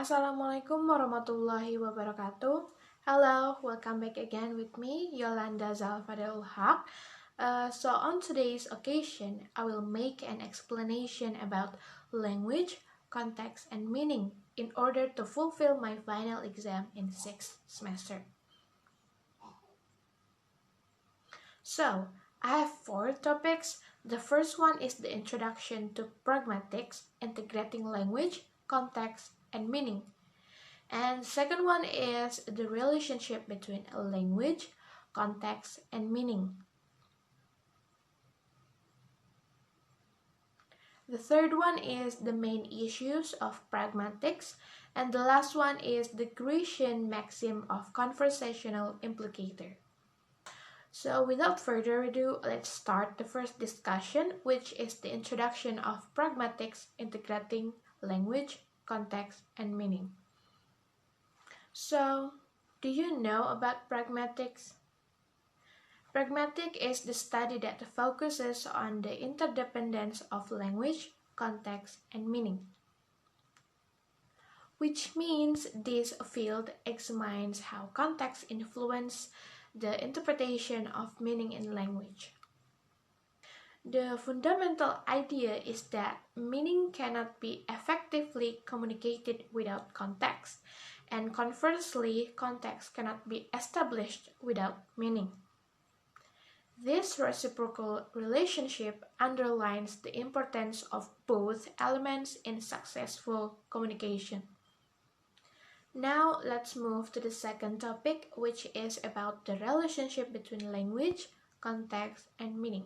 Assalamualaikum warahmatullahi wabarakatuh. Hello, welcome back again with me, Yollanda Zalfadila Ulhaq. So on today's occasion, I will make an explanation about language, context, and meaning in order to fulfill my final exam in 6th semester. So, I have 4 topics. The first one is the introduction to pragmatics, integrating language, context, and meaning. And second one is the relationship between language, context, and meaning. The third one is the main issues of pragmatics. And the last one is the Grecian maxim of conversational implicator. So without further ado, let's start the first discussion, which is the introduction of pragmatics integrating language, context, and meaning. So, do you know about pragmatics? Pragmatic is the study that focuses on the interdependence of language, context, and meaning. Which means this field examines how context influences the interpretation of meaning in language. The fundamental idea is that meaning cannot be effectively communicated without context, and conversely, context cannot be established without meaning. This reciprocal relationship underlines the importance of both elements in successful communication. Now let's move to the second topic, which is about the relationship between language, context, and meaning.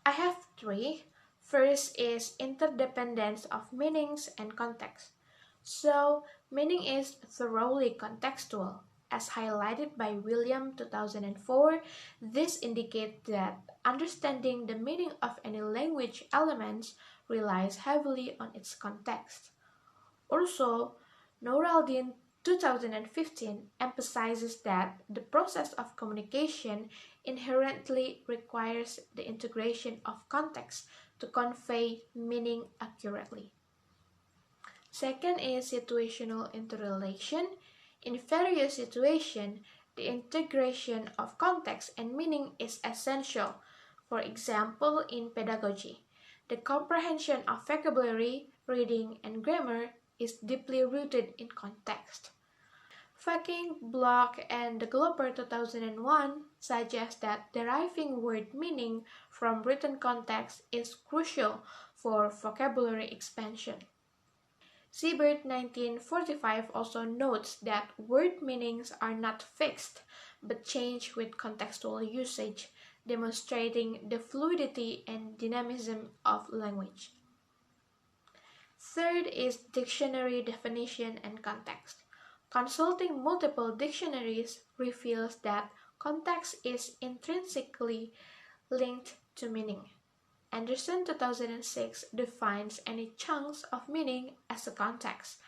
I have 3. First is interdependence of meanings and context. So, meaning is thoroughly contextual. As highlighted by William 2004, this indicates that understanding the meaning of any language elements relies heavily on its context. Also, Nouraldin 2015 emphasizes that the process of communication inherently requires the integration of context to convey meaning accurately. Second is situational interrelation. In various situations, the integration of context and meaning is essential. For example, in pedagogy, the comprehension of vocabulary, reading, and grammar is deeply rooted in context. Fucking, Block, and the Glober 2001 suggest that deriving word meaning from written context is crucial for vocabulary expansion. Siebert 1945 also notes that word meanings are not fixed, but change with contextual usage, demonstrating the fluidity and dynamism of language. Third is dictionary definition and context. Consulting multiple dictionaries reveals that context is intrinsically linked to meaning. Anderson 2006 defines any chunks of meaning as a context.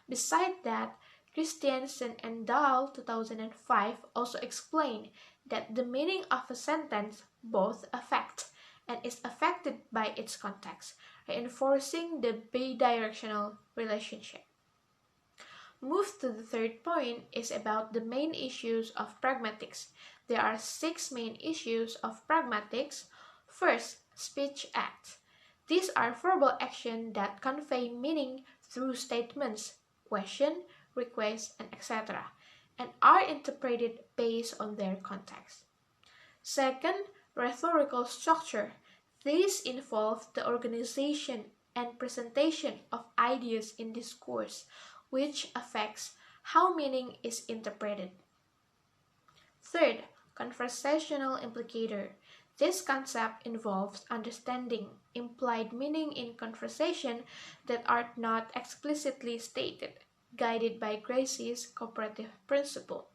Besides that, Christiansen and Dahl 2005 also explain that the meaning of a sentence both affects and is affected by its context, reinforcing the bidirectional relationship. Move to the third point is about the main issues of pragmatics. There are 6 main issues of pragmatics. First, speech acts. These are verbal actions that convey meaning through statements, question, request, and etc., and are interpreted based on their context. Second, rhetorical structure. These involve the organization and presentation of ideas in discourse, which affects how meaning is interpreted. Third, conversational implicator. This concept involves understanding implied meaning in conversation that are not explicitly stated, guided by Gracie's cooperative principle.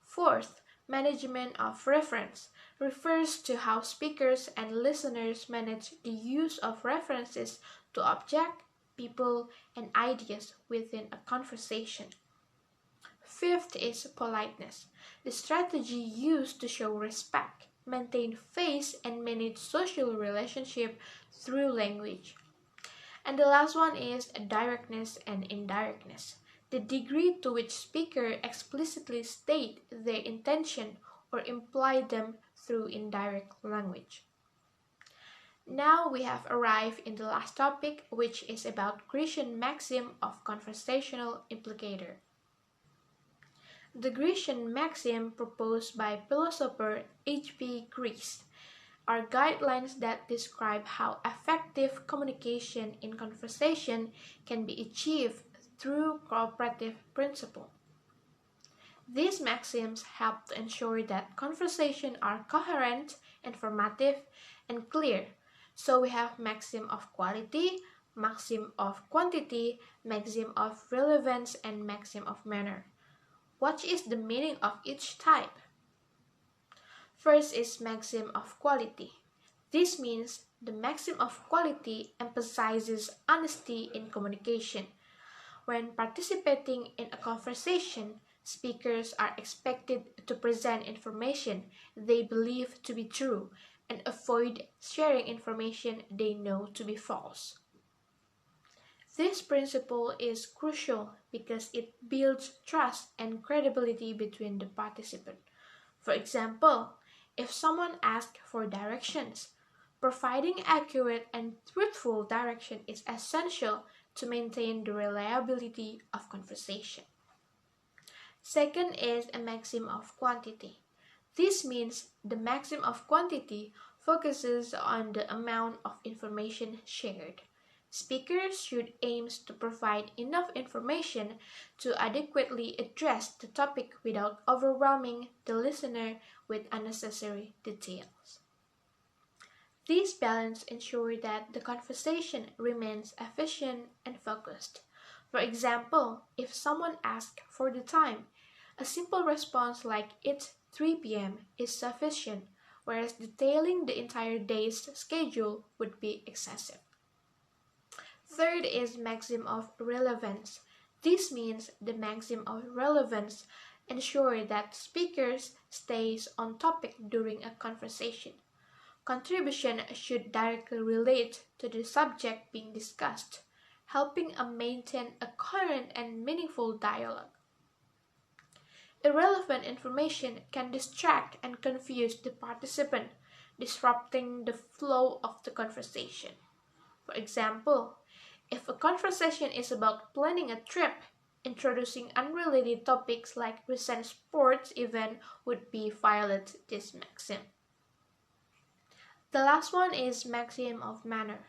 Fourth, management of reference refers to how speakers and listeners manage the use of references to objects, people, and ideas within a conversation. Fifth is politeness, the strategy used to show respect, maintain face, and manage social relationship through language. And the last one is directness and indirectness, the degree to which speakers explicitly state their intention or imply them through indirect language. Now we have arrived in the last topic, which is about Grecian maxim of conversational implicator. The Grecian maxim proposed by philosopher H.P. Greece are guidelines that describe how effective communication in conversation can be achieved through cooperative principle. These maxims help to ensure that conversations are coherent, informative, and clear. So we have maxim of quality, maxim of quantity, maxim of relevance, and maxim of manner. What is the meaning of each type? First is maxim of quality. This means the maxim of quality emphasizes honesty in communication. When participating in a conversation, speakers are expected to present information they believe to be true and avoid sharing information they know to be false. This principle is crucial because it builds trust and credibility between the participants. For example, if someone asks for directions, providing accurate and truthful direction is essential to maintain the reliability of conversation. Second is a maxim of quantity. This means the maxim of quantity focuses on the amount of information shared. Speakers should aim to provide enough information to adequately address the topic without overwhelming the listener with unnecessary details. This balance ensures that the conversation remains efficient and focused. For example, if someone asks for the time, a simple response like "it's 3 p.m." is sufficient, whereas detailing the entire day's schedule would be excessive. Third is maxim of relevance. This means the maxim of relevance ensures that speakers stays on topic during a conversation. Contribution should directly relate to the subject being discussed, helping maintain a coherent and meaningful dialogue. Irrelevant information can distract and confuse the participant, disrupting the flow of the conversation. For example, if a conversation is about planning a trip, introducing unrelated topics like recent sports event would be violate this maxim. The last one is maxim of manner.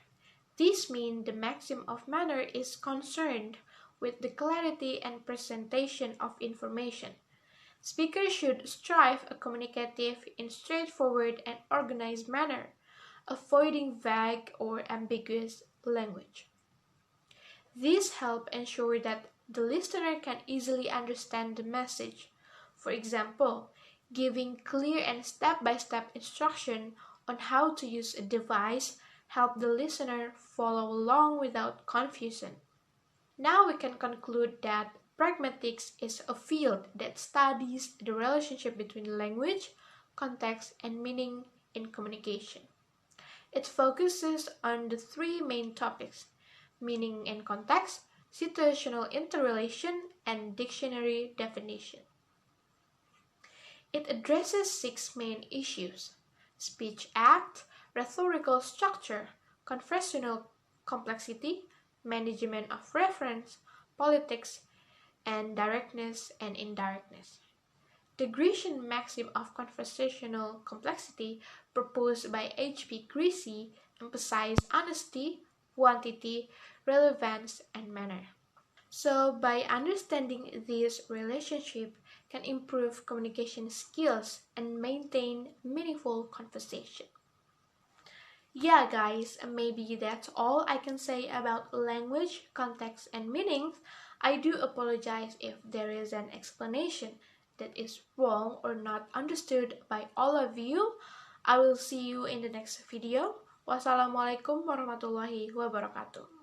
This means the maxim of manner is concerned with the clarity and presentation of information. Speakers should strive to communicative in straightforward and organized manner, avoiding vague or ambiguous language. These help ensure that the listener can easily understand the message. For example, giving clear and step-by-step instruction on how to use a device help the listener follow along without confusion. Now we can conclude that pragmatics is a field that studies the relationship between language, context, and meaning in communication. It focuses on the three main topics: meaning and context, situational interrelation, and dictionary definition. It addresses 6 main issues: speech act, rhetorical structure, conversational complexity, management of reference, politics, and directness and indirectness. The Grecian maxim of conversational complexity proposed by H.P. Greece emphasized honesty, quantity, relevance, and manner. So by understanding this relationship can improve communication skills and maintain meaningful conversation. Yeah guys, maybe that's all I can say about language, context, and meanings. I do apologize if there is an explanation that is wrong or not understood by all of you. I will see you in the next video. Wassalamualaikum warahmatullahi wabarakatuh.